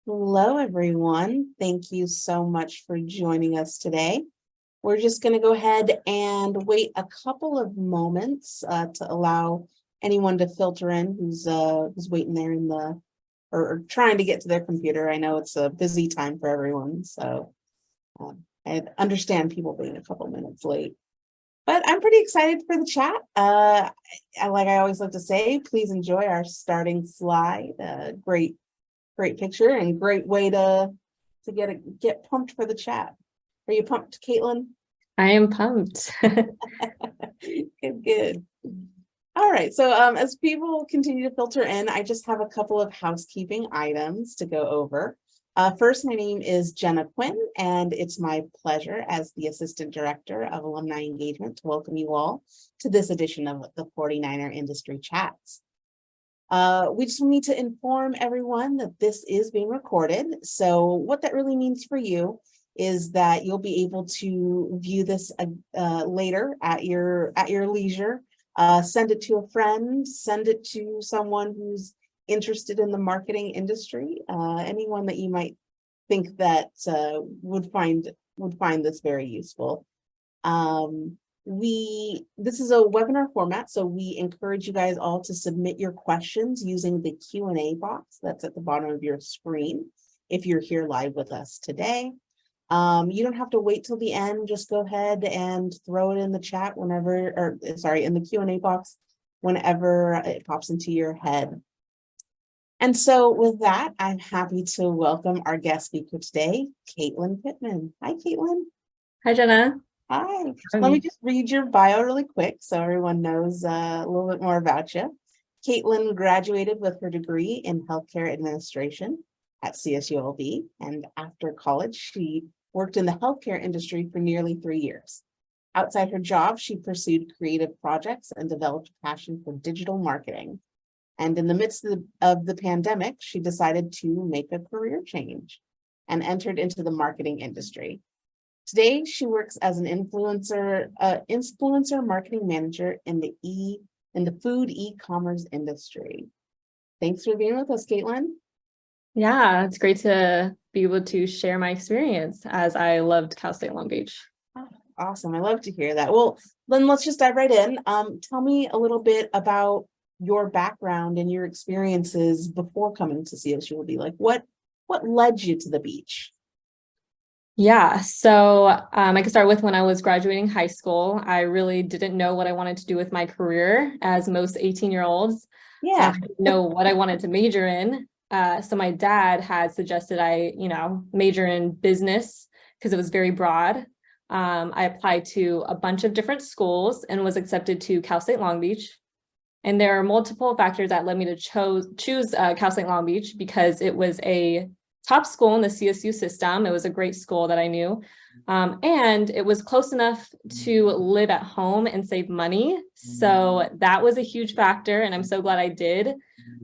Hello, everyone. Thank you so much for joining us today. We're just going to go ahead and wait a couple of moments to allow anyone to filter in who's waiting there in the or trying to get to their computer. I know it's a busy time for everyone, so I understand people being a couple minutes late. But I'm pretty excited for the chat. Like I always like to say, please enjoy our starting slide. Great picture and great way to get pumped for the chat. Are you pumped, Kaitlyn? I am pumped. Good. All right. So as people continue to filter in, I just have a couple of housekeeping items to go over. First, my name is Jenna Quinn, and it's my pleasure as the Assistant Director of Alumni Engagement to welcome you all to this edition of the 49er Industry Chats. We just need to inform everyone that this is being recorded. So what that really means for you is that you'll be able to view this later at your leisure. Send it to a friend, send it to someone who's interested in the marketing industry, anyone that you might think that would find this very useful. This is a webinar format, so we encourage you guys all to submit your questions using the Q&A box that's at the bottom of your screen if you're here live with us today. You don't have to wait till the end. Just go ahead and throw it in the chat in the Q&A box whenever it pops into your head. And so with that, I'm happy to welcome our guest speaker today, Kaitlyn Pittman. Hi, Kaitlyn. Hi, Jenna. Hi. Let me just read your bio really quick so everyone knows a little bit more about you. Kaitlyn graduated with her degree in healthcare administration at CSULB, and after college, she worked in the healthcare industry for nearly 3 years. Outside her job, she pursued creative projects and developed a passion for digital marketing. And in the midst of the pandemic, she decided to make a career change and entered into the marketing industry. Today, she works as an influencer marketing manager in the food e-commerce industry. Thanks for being with us, Kaitlyn. Yeah, it's great to be able to share my experience as I loved Cal State Long Beach. Oh, awesome. I love to hear that. Well, then let's just dive right in. Tell me a little bit about your background and your experiences before coming to CSULB. Like what led you to the beach? Yeah, so I could start with when I was graduating high school. I really didn't know what I wanted to do with my career, as most 18-year-olds. Yeah. I didn't know what I wanted to major in. So my dad had suggested I, major in business because it was very broad. I applied to a bunch of different schools and was accepted to Cal State Long Beach. And there are multiple factors that led me to choose Cal State Long Beach because it was a top school in the CSU system. It was a great school that I knew. And it was close enough to live at home and save money. So that was a huge factor. And I'm so glad I did.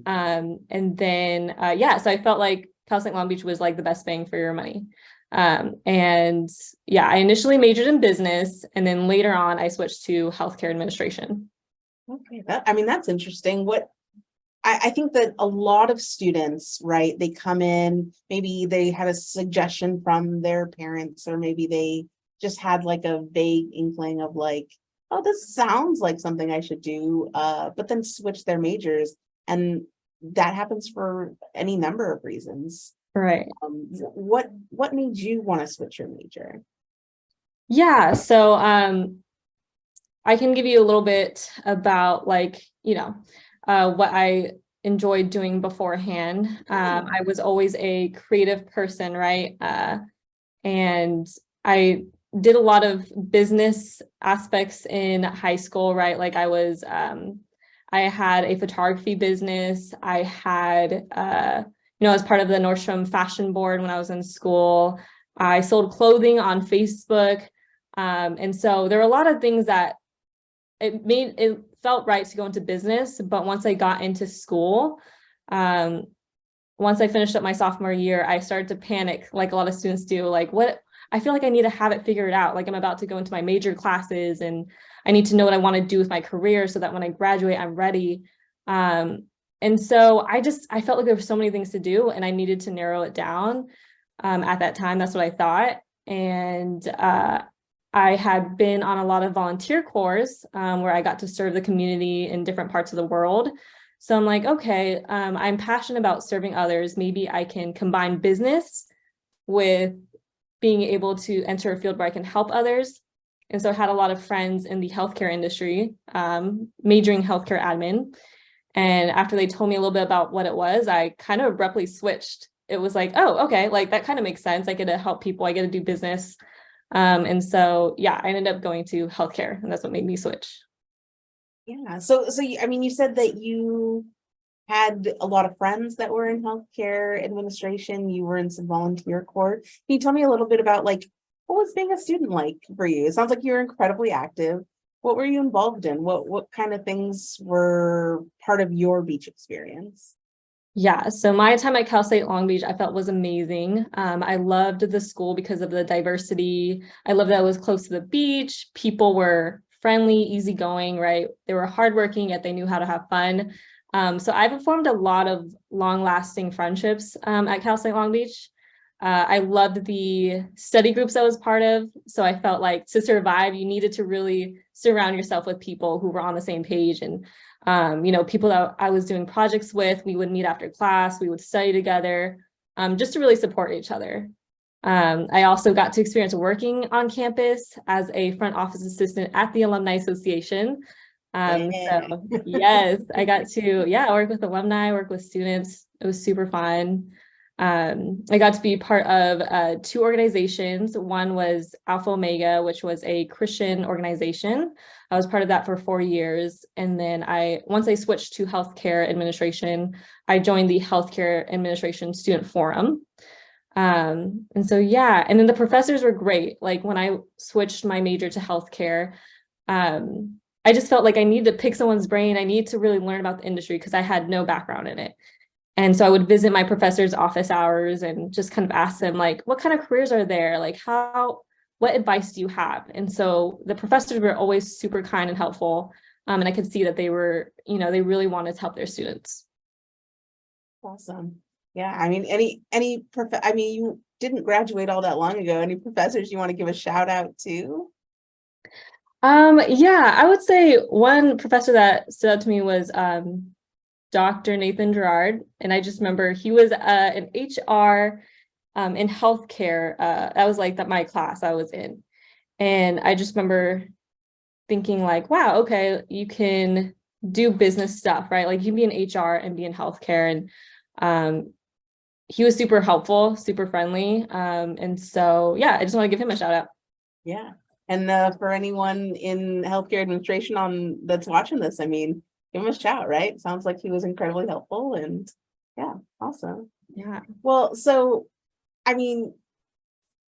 So I felt like Cal State Long Beach was like the best bang for your money. I initially majored in business. And then later on, I switched to healthcare administration. Okay, that's interesting. I think that a lot of students, right, they come in, maybe they had a suggestion from their parents, or maybe they just had like a vague inkling of like, oh, this sounds like something I should do, but then switch their majors. And that happens for any number of reasons. Right. What made you want to switch your major? Yeah, so I can give you a little bit about what I enjoyed doing beforehand. I was always a creative person, right? And I did a lot of business aspects in high school, right? Like I had a photography business. I had, as part of the Nordstrom fashion board when I was in school. I sold clothing on Facebook. And so there were a lot of things that it felt right to go into business. But once I got into school, once I finished up my sophomore year, I started to panic like a lot of students do. Like, I feel like I need to have it figured out. Like I'm about to go into my major classes and I need to know what I want to do with my career so that when I graduate, I'm ready. And so I felt like there were so many things to do and I needed to narrow it down. At that time, that's what I thought. And I had been on a lot of volunteer corps where I got to serve the community in different parts of the world. So I'm like, okay, I'm passionate about serving others. Maybe I can combine business with being able to enter a field where I can help others. And so I had a lot of friends in the healthcare industry, majoring healthcare admin. And after they told me a little bit about what it was, I kind of abruptly switched. It was like, oh, okay, like that kind of makes sense. I get to help people, I get to do business. And so, yeah, I ended up going to healthcare, and that's what made me switch. Yeah. So I mean, you said that you had a lot of friends that were in healthcare administration. You were in some volunteer corps. Can you tell me a little bit about like what was being a student like for you? It sounds like you were incredibly active. What were you involved in? What kind of things were part of your beach experience? Yeah, so my time at Cal State Long Beach, I felt was amazing. I loved the school because of the diversity. I loved that it was close to the beach. People were friendly, easygoing, right? They were hardworking, yet they knew how to have fun. So I've formed a lot of long-lasting friendships at Cal State Long Beach. I loved the study groups I was part of. So I felt like to survive, you needed to really surround yourself with people who were on the same page. And people that I was doing projects with, we would meet after class, we would study together, just to really support each other. I also got to experience working on campus as a front office assistant at the Alumni Association. Yeah. So yes, I got to, work with alumni, work with students. It was super fun. I got to be part of two organizations. One was Alpha Omega, which was a Christian organization. I was part of that for 4 years. And then once I switched to healthcare administration, I joined the Healthcare Administration Student Forum. And so, yeah, and then the professors were great. Like when I switched my major to healthcare, I just felt like I needed to pick someone's brain. I needed to really learn about the industry because I had no background in it. And so I would visit my professor's office hours and just kind of ask them, like, what kind of careers are there? Like, what advice do you have? And so the professors were always super kind and helpful. And I could see that they were, they really wanted to help their students. Awesome. Yeah. I mean, you didn't graduate all that long ago. Any professors you want to give a shout out to? Yeah, I would say one professor that stood out to me was Dr. Nathan Gerard. And I just remember he was an HR in healthcare. That was like my class I was in. And I just remember thinking like, wow, okay, you can do business stuff, right? Like you can be in HR and be in healthcare. And he was super helpful, super friendly. And so, yeah, I just want to give him a shout out. Yeah. And for anyone in healthcare administration that's watching this, I mean, give him a shout, right? Sounds like he was incredibly helpful and yeah, awesome. Yeah. Well, so, I mean,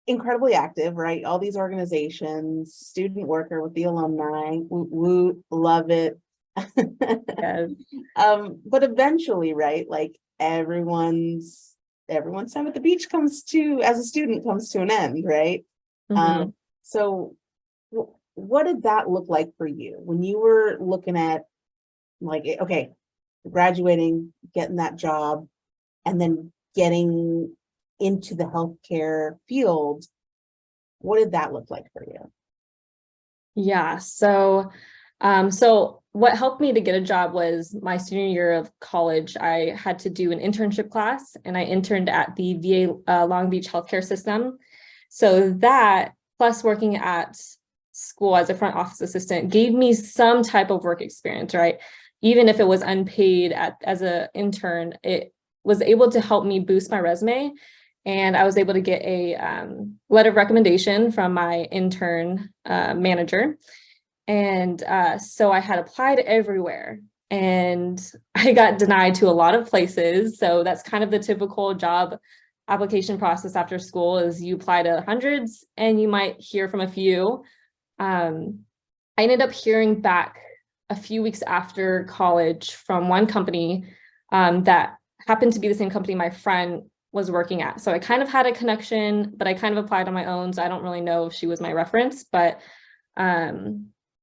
incredibly active, right? All these organizations, student worker with the alumni, woo, love it. Yes. But eventually, right, like everyone's time at the beach as a student comes to an end, right? Mm-hmm. So what did that look like for you when you were looking at like, okay, graduating, getting that job, and then getting into the healthcare field? What did that look like for you? Yeah. So what helped me to get a job was my senior year of college. I had to do an internship class and I interned at the VA Long Beach healthcare system. So that plus working at school as a front office assistant gave me some type of work experience, right? Even if it was unpaid as an intern, it was able to help me boost my resume. And I was able to get a letter of recommendation from my intern manager. And so I had applied everywhere and I got denied to a lot of places. So that's kind of the typical job application process after school is you apply to hundreds and you might hear from a few. I ended up hearing back a few weeks after college from one company that happened to be the same company my friend was working at. So I kind of had a connection, but I kind of applied on my own. So I don't really know if she was my reference, but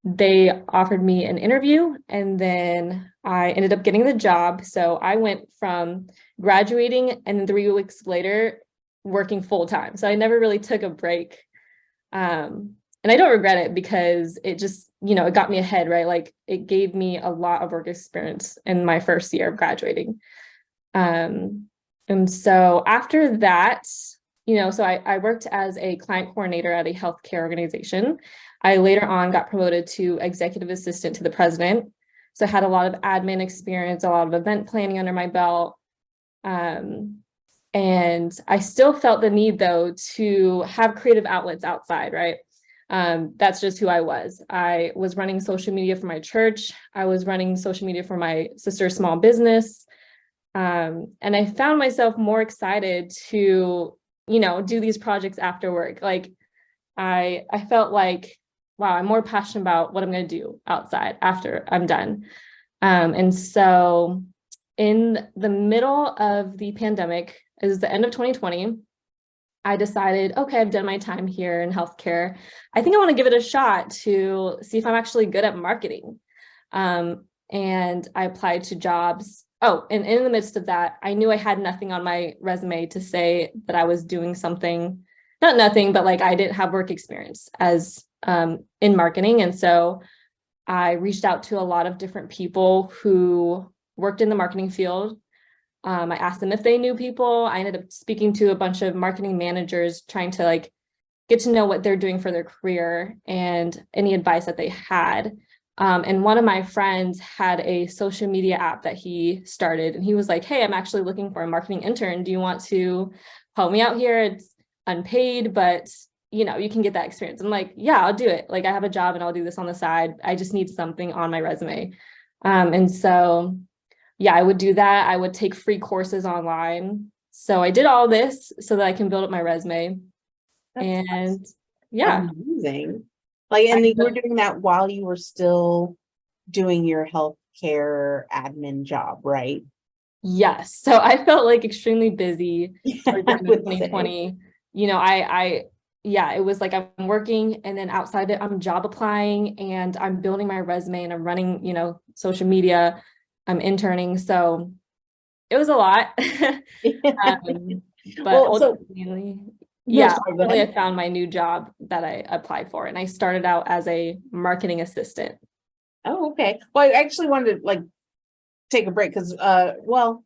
they offered me an interview, and then I ended up getting the job. So I went from graduating and then 3 weeks later working full time. So I never really took a break. And I don't regret it because it just, it got me ahead, right? Like it gave me a lot of work experience in my first year of graduating. And so after that, so I worked as a client coordinator at a healthcare organization. I later on got promoted to executive assistant to the president. So I had a lot of admin experience, a lot of event planning under my belt. And I still felt the need, though, to have creative outlets outside, right? That's just who I was. I was running social media for my church. I was running social media for my sister's small business. And I found myself more excited to, do these projects after work. Like I felt like, wow, I'm more passionate about what I'm going to do outside after I'm done. And so in the middle of the pandemic, is the end of 2020, I decided, okay, I've done my time here in healthcare. I think I want to give it a shot to see if I'm actually good at marketing. And I applied to jobs. Oh, and in the midst of that, I knew I had nothing on my resume to say that I was doing something, not nothing, but like I didn't have work experience as in marketing. And so I reached out to a lot of different people who worked in the marketing field. I asked them if they knew people. I ended up speaking to a bunch of marketing managers, trying to like get to know what they're doing for their career and any advice that they had. And one of my friends had a social media app that he started, and he was like, hey, I'm actually looking for a marketing intern. Do you want to help me out here? It's unpaid, but you can get that experience. I'm like, yeah, I'll do it. Like I have a job and I'll do this on the side. I just need something on my resume. And so yeah, I would do that. I would take free courses online. So I did all this so that I can build up my resume. And yeah. Amazing. Like, and you were doing that while you were still doing your healthcare admin job, right? Yes. So I felt like extremely busy towards the I end of would 2020. Yeah, it was like I'm working, and then outside of it, I'm job applying and I'm building my resume and I'm running, social media. I'm interning. So it was a lot. say. But Well, so ultimately, no, yeah, sorry, go ultimately ahead. I found my new job that I applied for, and I started out as a marketing assistant. Oh, okay. Well, I actually wanted to like take a break because well,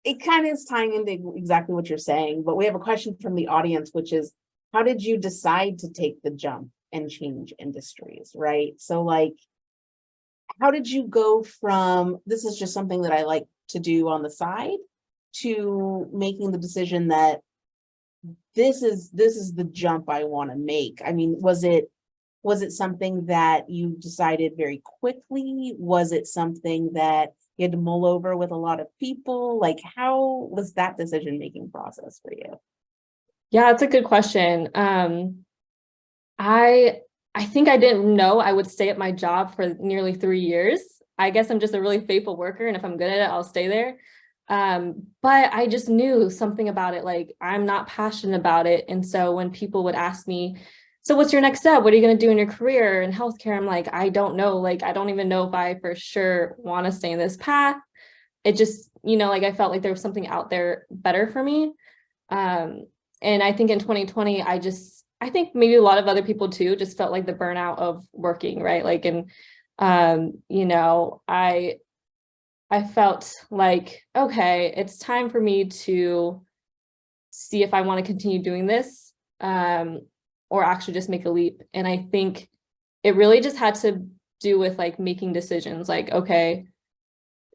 it kind of is tying into exactly what you're saying, but we have a question from the audience, which is how did you decide to take the jump and change industries, right? So like how did you go from this is just something that I like to do on the side to making the decision that this is the jump I want to make? I mean, was it something that you decided very quickly? Was it something that you had to mull over with a lot of people? Like, how was that decision-making process for you? Yeah, it's a good question. I I think I didn't know I would stay at my job for nearly 3 years. I guess I'm just a really faithful worker, and if I'm good at it, I'll stay there. But I just knew something about it. Like I'm not passionate about it. And so when people would ask me, so what's your next step? What are you going to do in your career in healthcare? I'm like, I don't know. Like, I don't even know if I for sure want to stay in this path. It just, like I felt like there was something out there better for me. Um, and I think in 2020, I think maybe a lot of other people too just felt like the burnout of working, right? Like, and I felt like, okay, it's time for me to see if I want to continue doing this, or actually just make a leap. And I think it really just had to do with like making decisions like, okay,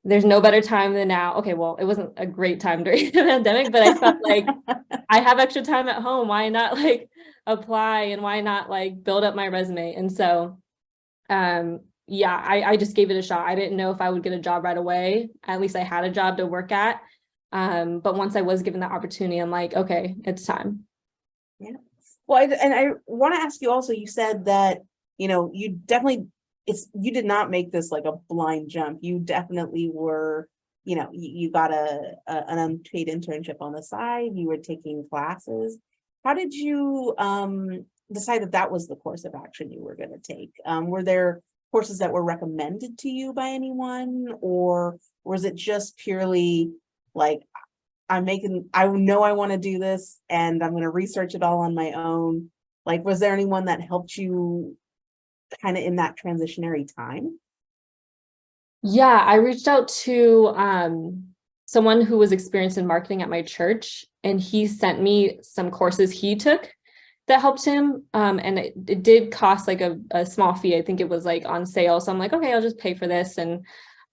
there's no better time than now. Okay, well, it wasn't a great time during the pandemic, but I felt like I have extra time at home. Why not like apply, and why not like build up my resume? And so yeah, I just gave it a shot. I didn't know if I would get a job right away. At least I had a job to work at. But once I was given that opportunity, I'm like, okay, it's time. Yeah. Well, and I want to ask you also, you said that, you definitely, you did not make this like a blind jump. You definitely were, you got an unpaid internship on the side. You were taking classes. How did you decide that that was the course of action you were going to take? Were there courses that were recommended to you by anyone, or was it just purely like, I know I want to do this and I'm going to research it all on my own? Like, was there anyone that helped you kind of in that transitionary time? Yeah, I reached out to someone who was experienced in marketing at my church, and he sent me some courses he took that helped him. And it did cost like a small fee. I think it was like on sale. So I'm like, okay, I'll just pay for this. And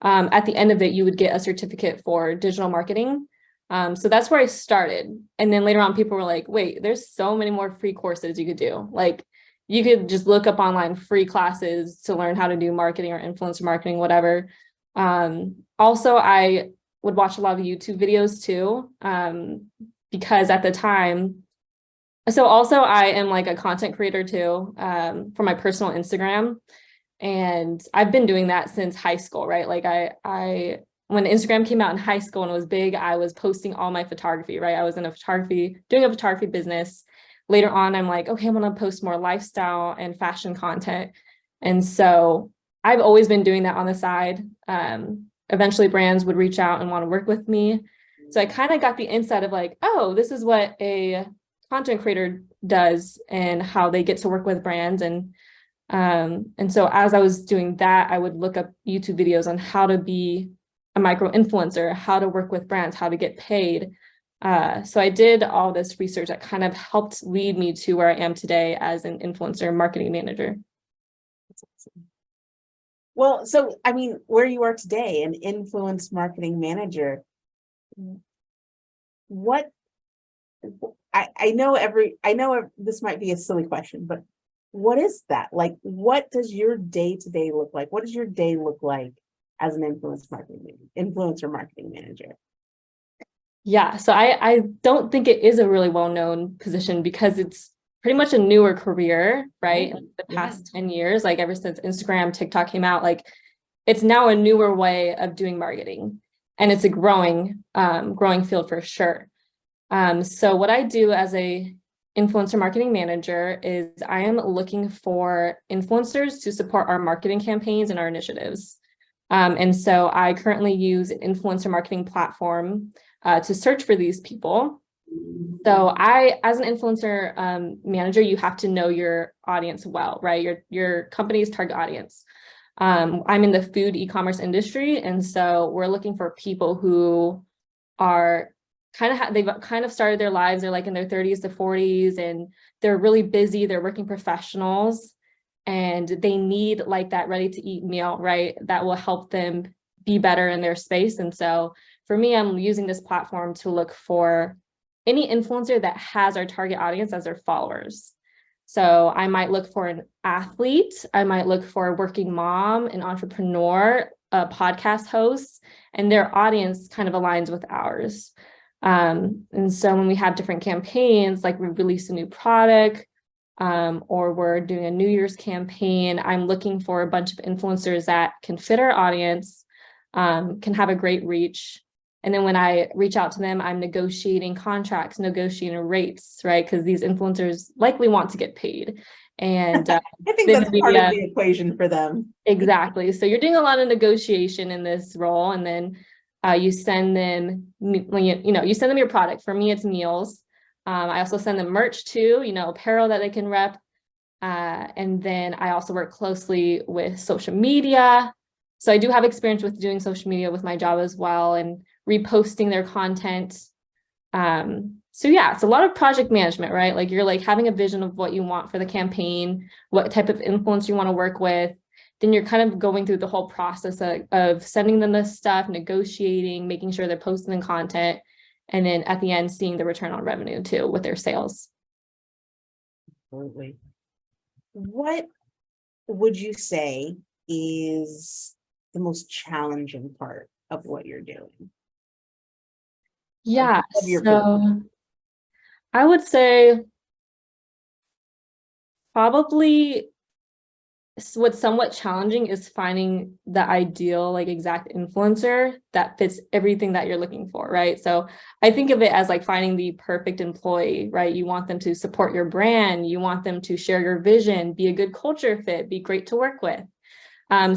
at the end of it, you would get a certificate for digital marketing. So that's where I started. And then later on, people were like, wait, there's so many more free courses you could do. Like, you could just look up online free classes to learn how to do marketing or influencer marketing, whatever. Also, I would watch a lot of YouTube videos too, because at the time, so also I am like a content creator too, for my personal Instagram. And I've been doing that since high school, right? Like I when Instagram came out in high school and it was big, I was posting all my photography, right? I was doing a photography business. Later on, I'm like, okay, I'm gonna post more lifestyle and fashion content. And so I've always been doing that on the side. Eventually brands would reach out and want to work with me. So I kind of got the insight of like, oh, this is what a content creator does and how they get to work with brands. And so as I was doing that, I would look up YouTube videos on how to be a micro influencer, how to work with brands, how to get paid. So I did all this research that kind of helped lead me to where I am today as an influencer marketing manager. That's awesome. Well, so I mean, where you are today, an influence marketing manager, what I know this might be a silly question, but what is that? Like, what does your day-to-day look like? What does your day look like as an influencer marketing manager? Yeah, so I don't think it is a really well-known position because it's pretty much a newer career, right? In the past 10 years, like ever since Instagram, TikTok came out, like it's now a newer way of doing marketing, and it's a growing field for sure. So what I do as a influencer marketing manager is I am looking for influencers to support our marketing campaigns and our initiatives. And so I currently use an influencer marketing platform to search for these people. So as an influencer manager, you have to know your audience well, right? Your company's target audience. I'm in the food e-commerce industry, and so we're looking for people who are they've kind of started their lives. They're like in their 30s to 40s, and they're really busy. They're working professionals, and they need like that ready to eat meal, right? That will help them be better in their space. And so for me, I'm using this platform to look for any influencer that has our target audience as their followers. So I might look for an athlete, I might look for a working mom, an entrepreneur, a podcast host, and their audience kind of aligns with ours. And so when we have different campaigns, like we release a new product, or we're doing a New Year's campaign, I'm looking for a bunch of influencers that can fit our audience, can have a great reach. And then when I reach out to them, I'm negotiating contracts, negotiating rates, right? Because these influencers likely want to get paid. And I think that's part of the equation for them. Exactly. So you're doing a lot of negotiation in this role, and then you send them, you send them your product. For me, it's meals. I also send them merch too, apparel that they can rep. And then I also work closely with social media. So I do have experience with doing social media with my job as well, and reposting their content. So yeah, it's a lot of project management, right? Like you're like having a vision of what you want for the campaign, what type of influence you want to work with. Then you're kind of going through the whole process of sending them this stuff, negotiating, making sure they're posting the content, and then at the end, seeing the return on revenue too with their sales. Absolutely. What would you say is the most challenging part of what you're doing? Yeah, Of your so I would say probably what's somewhat challenging is finding the ideal, like exact influencer that fits everything that you're looking for, right? So I think of it as like finding the perfect employee, right? You want them to support your brand, you want them to share your vision, be a good culture fit, be great to work with.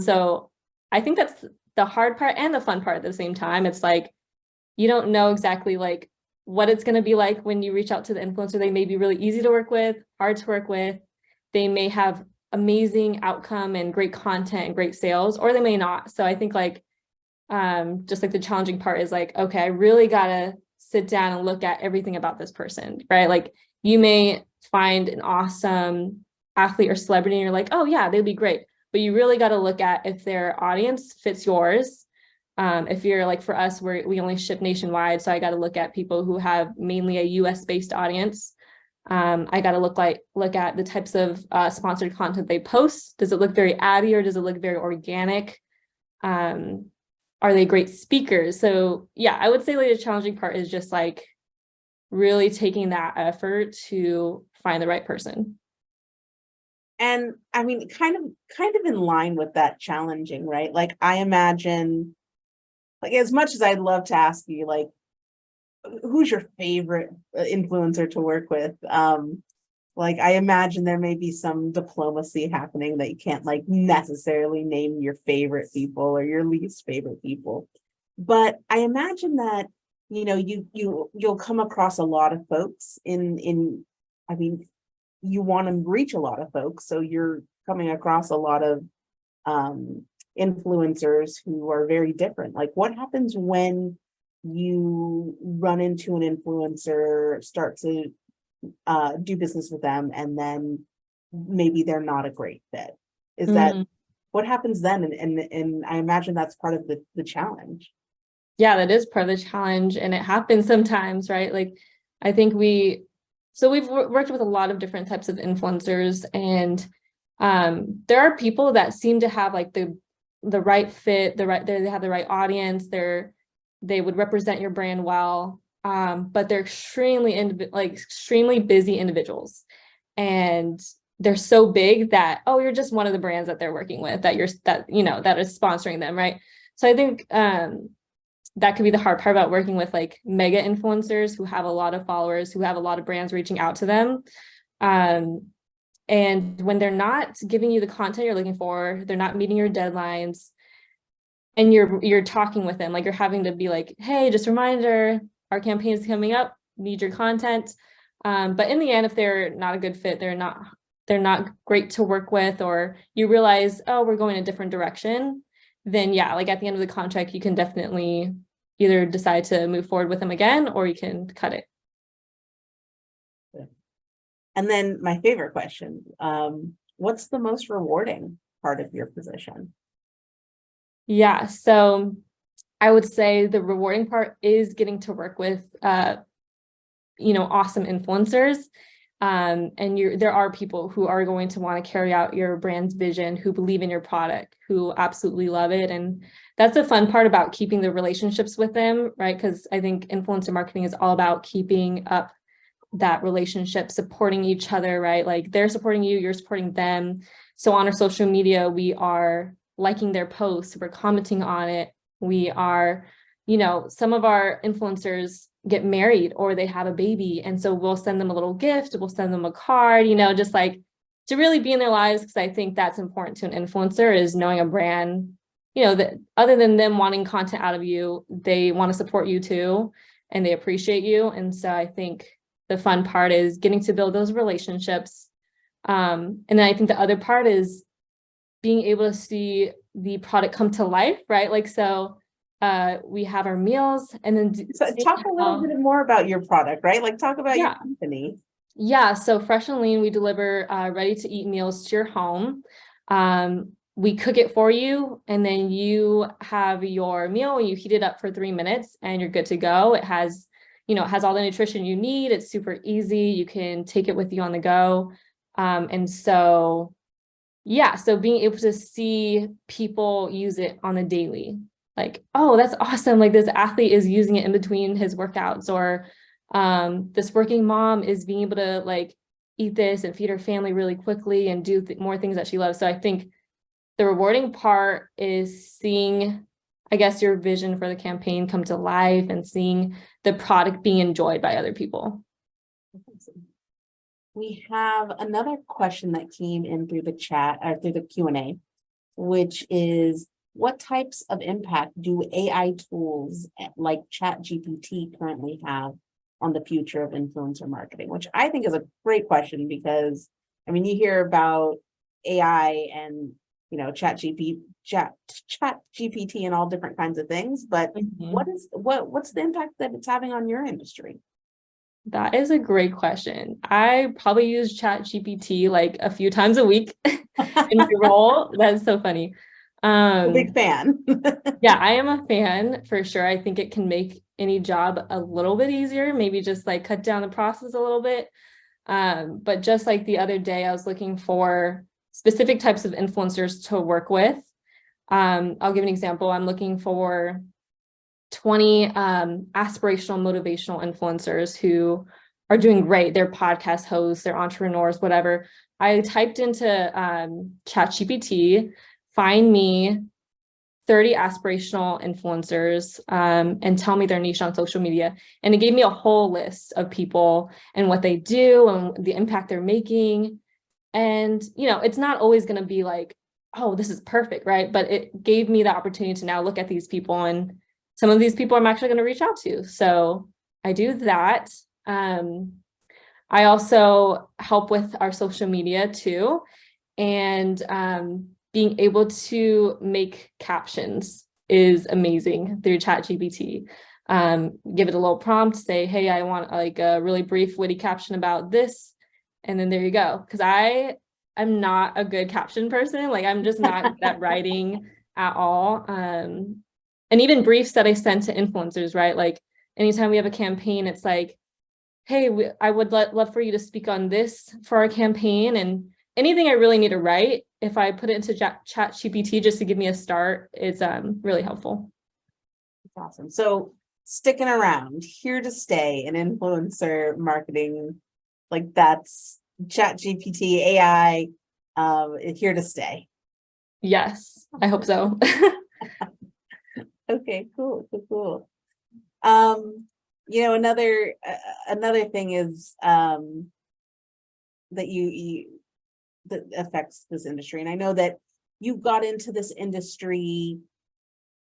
So I think that's the hard part and the fun part at the same time. It's like, you don't know exactly like what it's going to be like when you reach out to the influencer. They may be really easy to work with, hard to work with. They may have amazing outcome and great content and great sales, or they may not. So I think like, just like the challenging part is like, okay, I really got to sit down and look at everything about this person, right? Like you may find an awesome athlete or celebrity and you're like, oh yeah, they'd be great. But you really got to look at if their audience fits yours. If you're like, for us, we only ship nationwide. So I got to look at people who have mainly a US based audience. I got to look at the types of sponsored content they post. Does it look very addy or does it look very organic? Are they great speakers? So yeah, I would say like the challenging part is just like really taking that effort to find the right person. And I mean, kind of in line with that challenging, right? Like I imagine, like as much as I'd love to ask you, like, who's your favorite influencer to work with? Like I imagine there may be some diplomacy happening that you can't like necessarily name your favorite people or your least favorite people. But I imagine that, you'll come across a lot of folks I mean, you want to reach a lot of folks. So you're coming across a lot of influencers who are very different. Like what happens when you run into an influencer, start to do business with them, and then maybe they're not a great fit? Is that what happens then? And I imagine that's part of the challenge. Yeah, that is part of the challenge, and it happens sometimes, right? Like I think we've worked with a lot of different types of influencers, and there are people that seem to have like the right fit, they have the right audience, they would represent your brand well, but they're extremely busy individuals, and they're so big that, oh, you're just one of the brands that they're working with, that is sponsoring them, right? So I think that could be the hard part about working with like mega influencers who have a lot of followers, who have a lot of brands reaching out to them. And when they're not giving you the content you're looking for, they're not meeting your deadlines, and you're talking with them, like you're having to be like, hey, just a reminder, our campaign is coming up, need your content. But in the end, if they're not a good fit, they're not great to work with, or you realize, oh, we're going a different direction, then yeah, like at the end of the contract, you can definitely either decide to move forward with them again, or you can cut it. And then my favorite question, what's the most rewarding part of your position? Yeah, so I would say the rewarding part is getting to work with awesome influencers. And there are people who are going to want to carry out your brand's vision, who believe in your product, who absolutely love it. And that's the fun part about keeping the relationships with them, right? Because I think influencer marketing is all about keeping up that relationship, supporting each other, right? Like they're supporting you, you're supporting them. So on our social media, we are liking their posts, we're commenting on it. We are, some of our influencers get married or they have a baby, and so we'll send them a little gift, we'll send them a card, just like to really be in their lives, because I think that's important to an influencer, is knowing a brand, that other than them wanting content out of you, they want to support you too, and they appreciate you. And so I think the fun part is getting to build those relationships, and then I think the other part is being able to see the product come to life, right? Like, so we have our meals, and then talk a little bit more about your product, right? Like talk about your company. Yeah, so Fresh and Lean, we deliver ready to eat meals to your home. We cook it for you, and then you have your meal, you heat it up for 3 minutes and you're good to go. It has all the nutrition you need. It's super easy. You can take it with you on the go. And so, yeah, so being able to see people use it on a daily, like, oh, that's awesome. Like this athlete is using it in between his workouts, or this working mom is being able to like eat this and feed her family really quickly and do more things that she loves. So I think the rewarding part is seeing, I guess, your vision for the campaign come to life and seeing the product being enjoyed by other people. We have another question that came in through the chat or through the Q&A, which is, what types of impact do AI tools like ChatGPT currently have on the future of influencer marketing? Which I think is a great question, because I mean, you hear about AI and ChatGPT and all different kinds of things, but what's the impact that it's having on your industry? That is a great question. I probably use ChatGPT like a few times a week in my role. That's so funny. A big fan. Yeah, I am a fan for sure. I think it can make any job a little bit easier, maybe just like cut down the process a little bit. But just like the other day, I was looking for specific types of influencers to work with. I'll give an example. I'm looking for 20 aspirational, motivational influencers who are doing great. They're podcast hosts, they're entrepreneurs, whatever. I typed into ChatGPT, find me 30 aspirational influencers and tell me their niche on social media. And it gave me a whole list of people and what they do and the impact they're making. And, it's not always going to be like, oh, this is perfect, right? But it gave me the opportunity to now look at these people, and some of these people I'm actually going to reach out to. So I do that. I also help with our social media too. And being able to make captions is amazing through ChatGPT. Give it a little prompt, say, hey, I want like a really brief, witty caption about this. And then there you go. Because I'm not a good caption person. Like, I'm just not that writing at all. And even briefs that I send to influencers, right? Like anytime we have a campaign, it's like, hey, I would love for you to speak on this for our campaign. And anything I really need to write, if I put it into ChatGPT just to give me a start, it's really helpful. That's awesome. So sticking around, here to stay in influencer marketing, like that's ChatGPT, AI, here to stay. Yes, I hope so. Okay, cool. Another thing is that that affects this industry, and I know that you got into this industry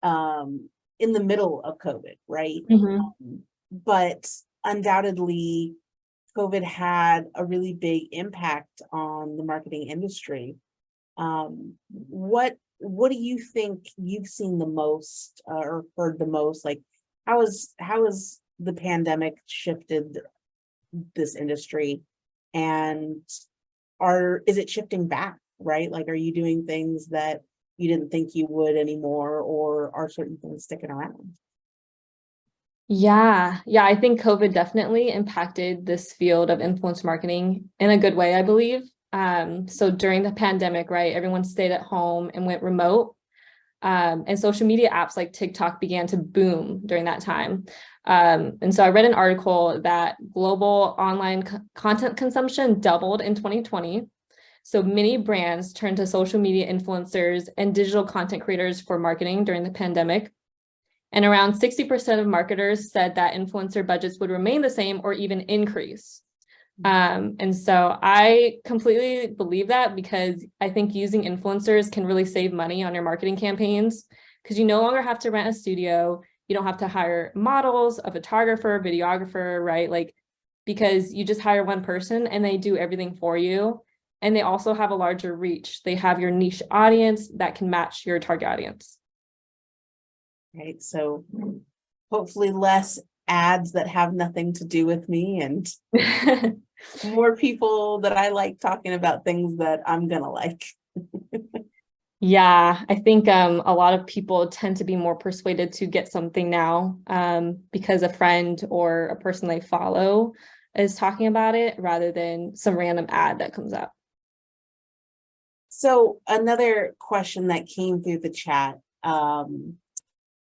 in the middle of COVID, right? But undoubtedly, COVID had a really big impact on the marketing industry. What do you think you've seen the most or heard the most? Like, how has the pandemic shifted this industry, and is it shifting back, right? Like, are you doing things that you didn't think you would anymore, or are certain things sticking around? Yeah, I think COVID definitely impacted this field of influence marketing in a good way, I believe. So during the pandemic, right, everyone stayed at home and went remote. And social media apps like TikTok began to boom during that time. And so I read an article that global online content consumption doubled in 2020. So many brands turned to social media influencers and digital content creators for marketing during the pandemic. And around 60% of marketers said that influencer budgets would remain the same or even increase. And so I completely believe that, because I think using influencers can really save money on your marketing campaigns, because you no longer have to rent a studio. You don't have to hire models, a photographer, videographer, right? Like, because you just hire one person and they do everything for you. And they also have a larger reach. They have your niche audience that can match your target audience. Right. So hopefully less ads that have nothing to do with me, and more people that I like talking about things that I'm gonna like. Yeah, I think a lot of people tend to be more persuaded to get something now because a friend or a person they follow is talking about it, rather than some random ad that comes up. So another question that came through the chat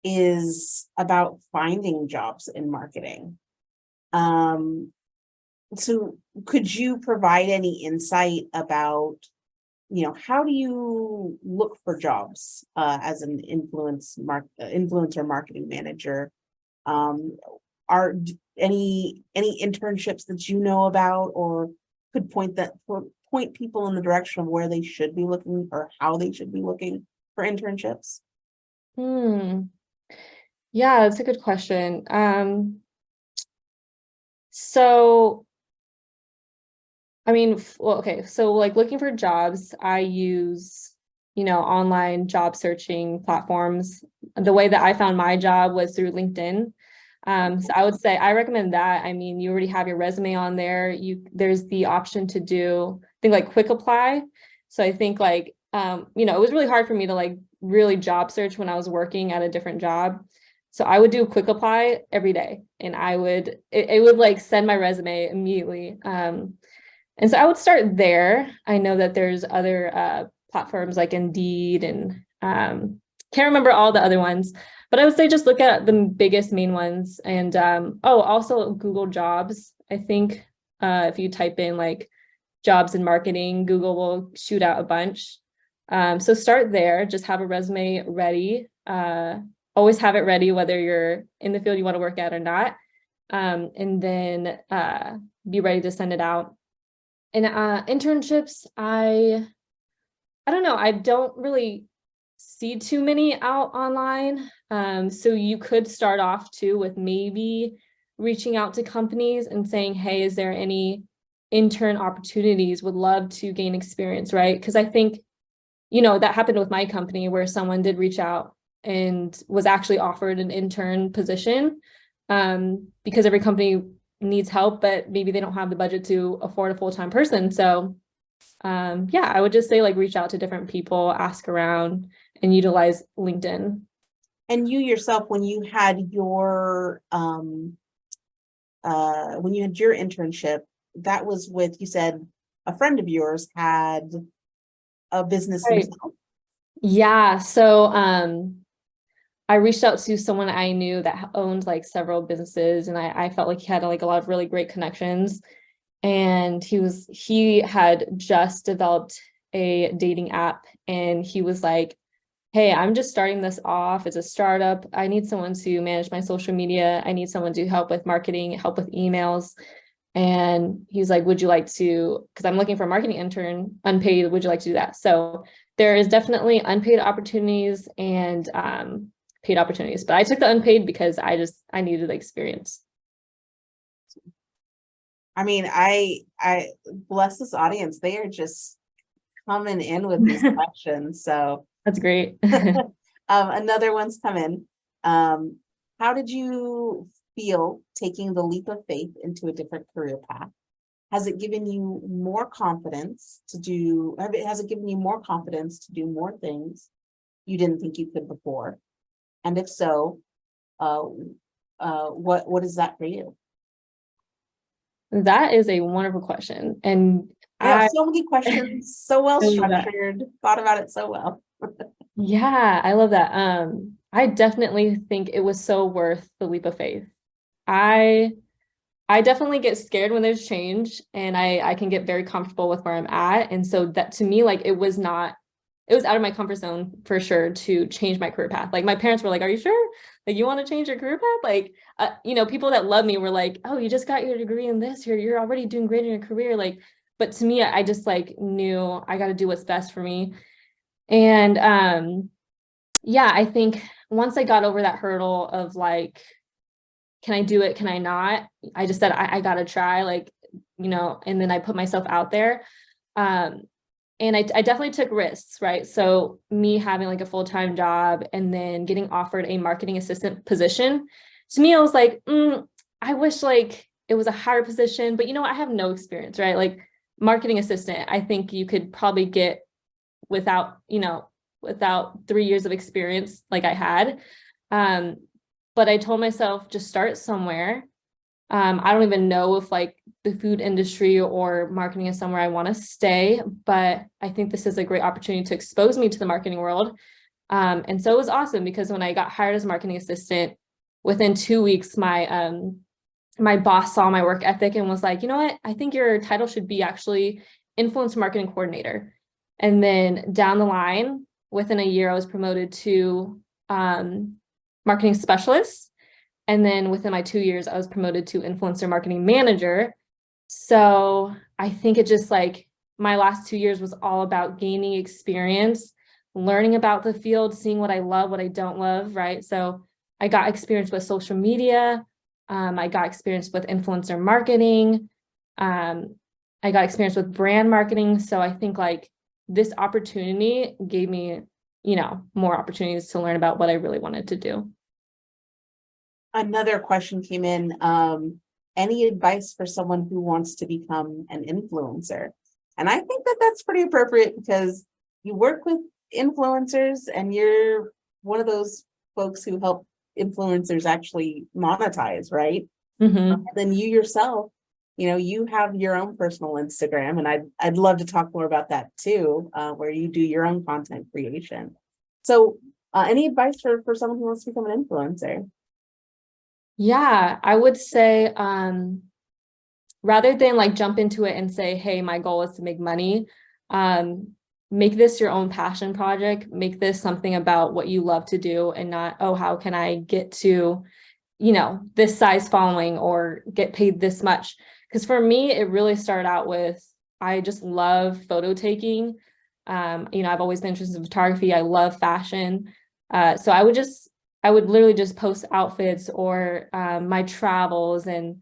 is about finding jobs in marketing. So could you provide any insight about, how do you look for jobs as an influencer marketing manager? Um, are any internships that you know about, or could point people in the direction of where they should be looking or how they should be looking for internships? Hmm. Yeah, that's a good question. So I mean, well, okay, so like looking for jobs, I use, online job searching platforms. The way that I found my job was through LinkedIn. So I would say I recommend that. I mean, you already have your resume on there. There's the option to do, I think like quick apply. So I think like, it was really hard for me to like really job search when I was working at a different job. So I would do quick apply every day and it would like send my resume immediately. And so I would start there. I know that there's other platforms like Indeed and can't remember all the other ones, but I would say just look at the biggest main ones. And also Google Jobs. I think if you type in like jobs in marketing, Google will shoot out a bunch. So start there, just have a resume ready. Always have it ready, whether you're in the field you want to work at or not. And then be ready to send it out. And internships, I don't know, I don't really see too many out online. So you could start off too with maybe reaching out to companies and saying, hey, is there any intern opportunities? Would love to gain experience, right? Because I think, that happened with my company where someone did reach out and was actually offered an intern position because every company needs help, but maybe they don't have the budget to afford a full-time person. So yeah, I would just say like reach out to different people, ask around, and utilize LinkedIn. And you yourself, when you had your internship, that was with, you said a friend of yours had a business Right. himself. Yeah. So I reached out to someone I knew that owned like several businesses, and I felt like he had like a lot of really great connections. And he had just developed a dating app, and he was like, hey, I'm just starting this off. It's a startup. I need someone to manage my social media. I need someone to help with marketing, help with emails. And he's like, would you like to, because I'm looking for a marketing intern, unpaid, would you like to do that? So there is definitely unpaid opportunities and paid opportunities, but I took the unpaid because I needed the experience. I mean, I bless this audience. They are just coming in with these questions. So That's great. another one's come in. How did you feel taking the leap of faith into a different career path? Has it given you more confidence has it given you more confidence to do more things you didn't think you could before? And if so, uh, what is that for you? That is a wonderful question. And I have I so many questions, so well I love that. structured, thought about it so well. Yeah, I love that. I definitely think it was so worth the leap of faith. I I definitely get scared when there's change, and I can get very comfortable with where I'm at. And so that to me, like it was out of my comfort zone for sure to change my career path. Like my parents were like, "Are you sure? Like you want to change your career path?" Like people that love me were like, "Oh, you just got your degree in this, you're already doing great in your career." Like, but to me, I just like knew I got to do what's best for me. And yeah, I think once I got over that hurdle of like, can I do it? Can I not? I just said, I gotta try, like, and then I put myself out there. Um, and I definitely took risks, right? So me having like a full-time job and then getting offered a marketing assistant position, to me, I was like, I wish like it was a higher position, but I have no experience, right? Like marketing assistant, I think you could probably get without, without 3 years of experience like I had. Um, but I told myself just start somewhere. I don't even know if like the food industry or marketing is somewhere I want to stay, but I think this is a great opportunity to expose me to the marketing world. And so it was awesome because when I got hired as a marketing assistant, within 2 weeks, my boss saw my work ethic and was like, you know what, I think your title should be actually influencer marketing coordinator. And then down the line, within a year, I was promoted to marketing specialist. And then within my 2 years, I was promoted to influencer marketing manager. So I think it just like my last 2 years was all about gaining experience, learning about the field, seeing what I love, what I don't love, right? So I got experience with social media. I got experience with influencer marketing. I got experience with brand marketing. So I think like this opportunity gave me, more opportunities to learn about what I really wanted to do. Another question came in. Any advice for someone who wants to become an influencer? And I think that that's pretty appropriate because you work with influencers and you're one of those folks who help influencers actually monetize, right? Mm-hmm. And then you yourself, you have your own personal Instagram, and I'd love to talk more about that too, where you do your own content creation. So, any advice for someone who wants to become an influencer? Yeah, I would say rather than like jump into it and say, hey, my goal is to make money, make this your own passion project, make this something about what you love to do and not, oh, how can I get to, this size following or get paid this much? Because for me, it really started out with, I just love photo taking. I've always been interested in photography. I love fashion. So I would literally just post outfits or my travels, and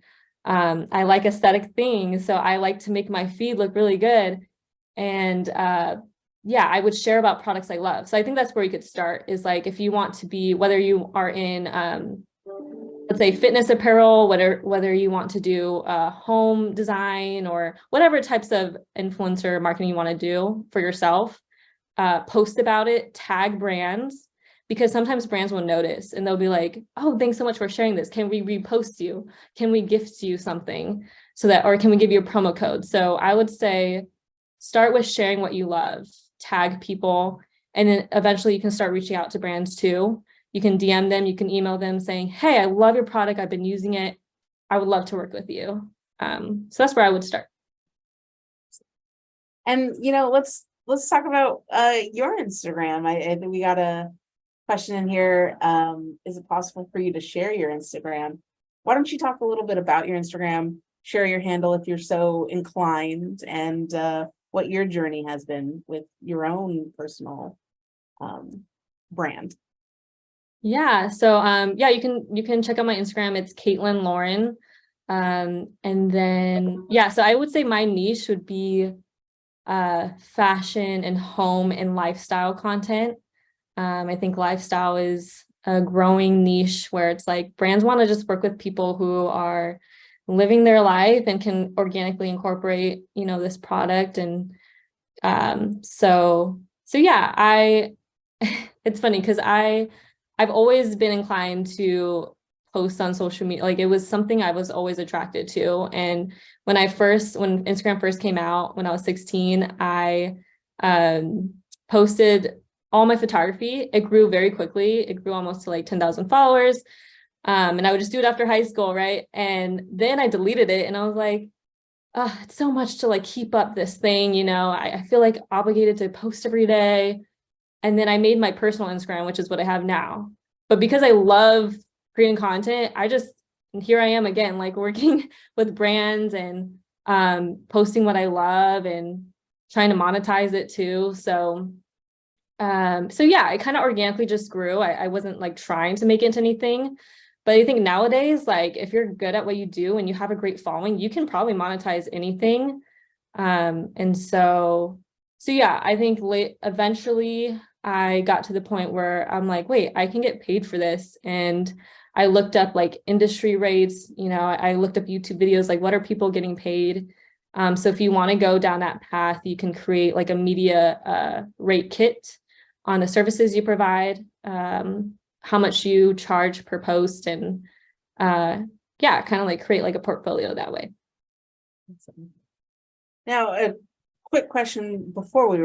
I like aesthetic things. So I like to make my feed look really good. And yeah, I would share about products I love. So I think that's where you could start, is like, if you want to be, whether you are in, let's say fitness apparel, whether you want to do home design or whatever types of influencer marketing you want to do for yourself, post about it, tag brands, because sometimes brands will notice and they'll be like, oh, thanks so much for sharing this. Can we repost you? Can we gift you something or can we give you a promo code? So I would say start with sharing what you love, tag people, and then eventually you can start reaching out to brands too. You can DM them, you can email them saying, hey, I love your product. I've been using it. I would love to work with you. So that's where I would start. And let's talk about your Instagram. I think we got a question in here. Is it possible for you to share your Instagram? Why don't you talk a little bit about your Instagram, share your handle if you're so inclined, and what your journey has been with your own personal brand. Yeah. So yeah, you can check out my Instagram. It's Kaitlyn Lauren. And then yeah, so I would say my niche would be fashion and home and lifestyle content. I think lifestyle is a growing niche where it's like brands want to just work with people who are living their life and can organically incorporate, this product. And so yeah, it's funny because I've always been inclined to post on social media. Like it was something I was always attracted to. And when Instagram first came out, when I was 16, I posted all my photography. It grew very quickly. It grew almost to like 10,000 followers. And I would just do it after high school, right? And then I deleted it and I was like, oh, it's so much to like keep up this thing, I feel like obligated to post every day. And then I made my personal Instagram, which is what I have now. But because I love creating content, and here I am again, like working with brands and posting what I love and trying to monetize it too. So yeah, it kind of organically just grew. I wasn't like trying to make it into anything. But I think nowadays, like if you're good at what you do and you have a great following, you can probably monetize anything. And so yeah, I think eventually I got to the point where I'm like, wait, I can get paid for this. And I looked up like industry rates, I looked up YouTube videos, like what are people getting paid? So if you want to go down that path, you can create like a media rate kit on the services you provide, how much you charge per post, and yeah, kind of like create like a portfolio that way. Now, a quick question before we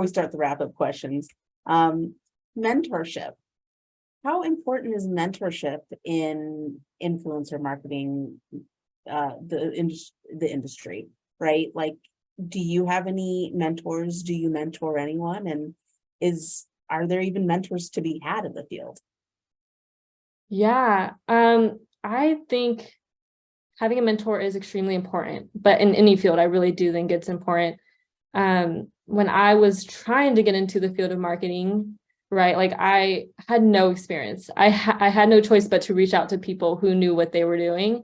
start the wrap up questions. Mentorship. How important is mentorship in influencer marketing, the industry, right? Like, do you have any mentors? Do you mentor anyone? And are there even mentors to be had in the field? Yeah, I think having a mentor is extremely important, but in any field, I really do think it's important. When I was trying to get into the field of marketing, right, like I had no experience. I had no choice but to reach out to people who knew what they were doing.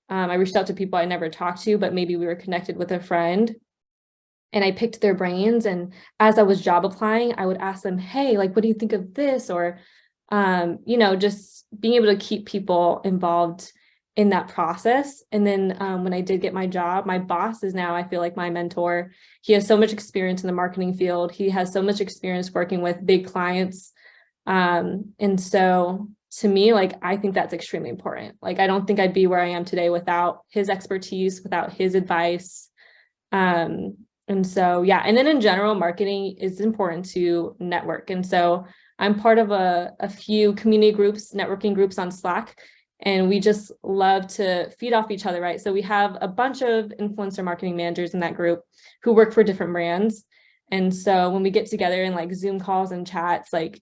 I reached out to people I never talked to, but maybe we were connected with a friend, and I picked their brains. And as I was job applying, I would ask them, hey, like, what do you think of this? Or, just being able to keep people involved in that process. And then when I did get my job, my boss is now, I feel like, my mentor. He has so much experience in the marketing field. He has so much experience working with big clients. And so to me, like, I think that's extremely important. Like, I don't think I'd be where I am today without his expertise, without his advice. And so, yeah, and then in general, marketing is important to network. And so I'm part of a few community groups, networking groups on Slack, and we just love to feed off each other, right? So we have a bunch of influencer marketing managers in that group who work for different brands. And so when we get together in like Zoom calls and chats, like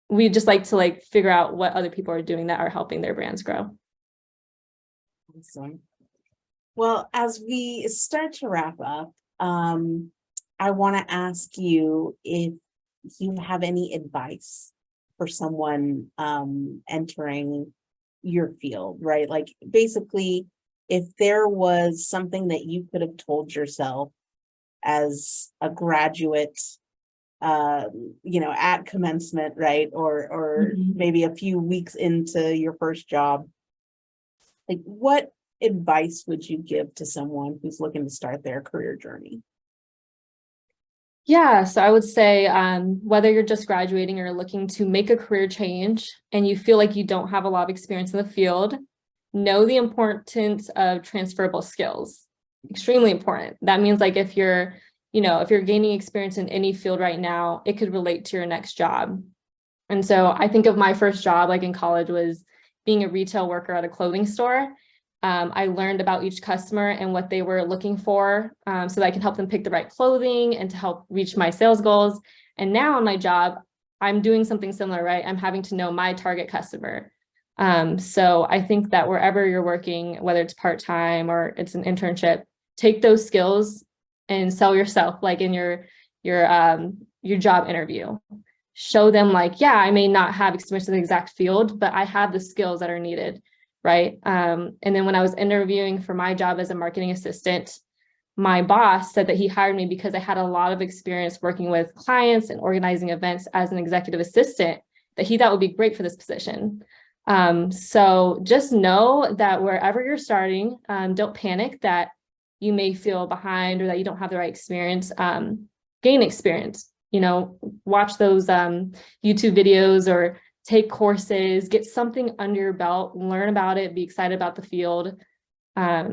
we just like to like figure out what other people are doing that are helping their brands grow. Awesome. Well, as we start to wrap up, I want to ask you if you have any advice for someone entering your field, right? Like, basically, if there was something that you could have told yourself as a graduate, at commencement, right? Or maybe a few weeks into your first job, like, what advice would you give to someone who's looking to start their career journey? Yeah, so I would say whether you're just graduating or looking to make a career change and you feel like you don't have a lot of experience in the field, know the importance of transferable skills. Extremely important. That means like if you're gaining experience in any field right now, it could relate to your next job. And so I think of my first job, like in college, was being a retail worker at a clothing store. I learned about each customer and what they were looking for, so that I can help them pick the right clothing and to help reach my sales goals. And now in my job, I'm doing something similar, right? I'm having to know my target customer. So I think that wherever you're working, whether it's part-time or it's an internship, take those skills and sell yourself, like in your job interview. Show them like, yeah, I may not have experience in the exact field, but I have the skills that are needed, right? And then when I was interviewing for my job as a marketing assistant, my boss said that he hired me because I had a lot of experience working with clients and organizing events as an executive assistant, that he thought would be great for this position. So just know that wherever you're starting, don't panic that you may feel behind or that you don't have the right experience. Gain experience, watch those YouTube videos or take courses, get something under your belt, learn about it, be excited about the field. But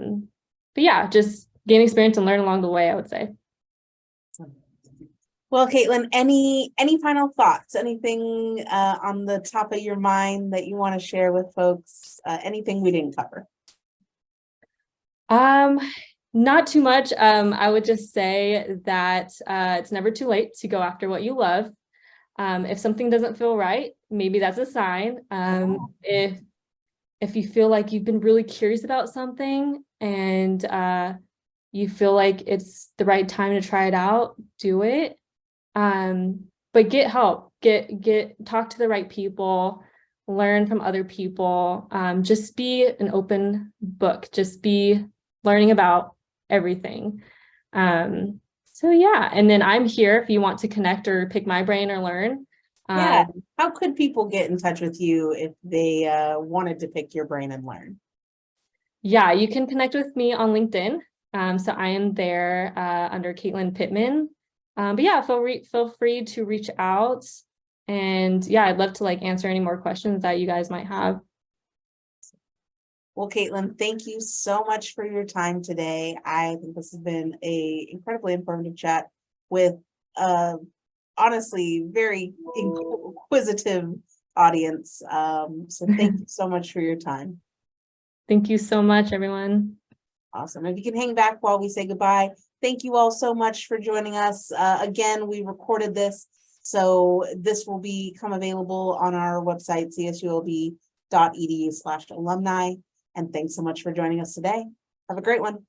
yeah, just gain experience and learn along the way, I would say. Well, Kaitlyn, any final thoughts? Anything on the top of your mind that you want to share with folks? Anything we didn't cover? Not too much. I would just say that it's never too late to go after what you love. If something doesn't feel right, maybe that's a sign. If you feel like you've been really curious about something and you feel like it's the right time to try it out, do it. But get help, talk to the right people, learn from other people. Just be an open book, just be learning about everything. So yeah, and then I'm here if you want to connect or pick my brain or learn. Yeah. How could people get in touch with you if they wanted to pick your brain and learn? Yeah, you can connect with me on LinkedIn. So I am there under Kaitlyn Pittman. But yeah, feel free to reach out. And yeah, I'd love to like answer any more questions that you guys might have. Well, Kaitlyn, thank you so much for your time today. I think this has been a incredibly informative chat with honestly very inquisitive audience. So thank you so much for your time. Thank you so much, everyone. Awesome. If you can hang back while we say goodbye, thank you all so much for joining us. Again, we recorded this, so this will become available on our website, csulb.edu/alumni. And thanks so much for joining us today. Have a great one.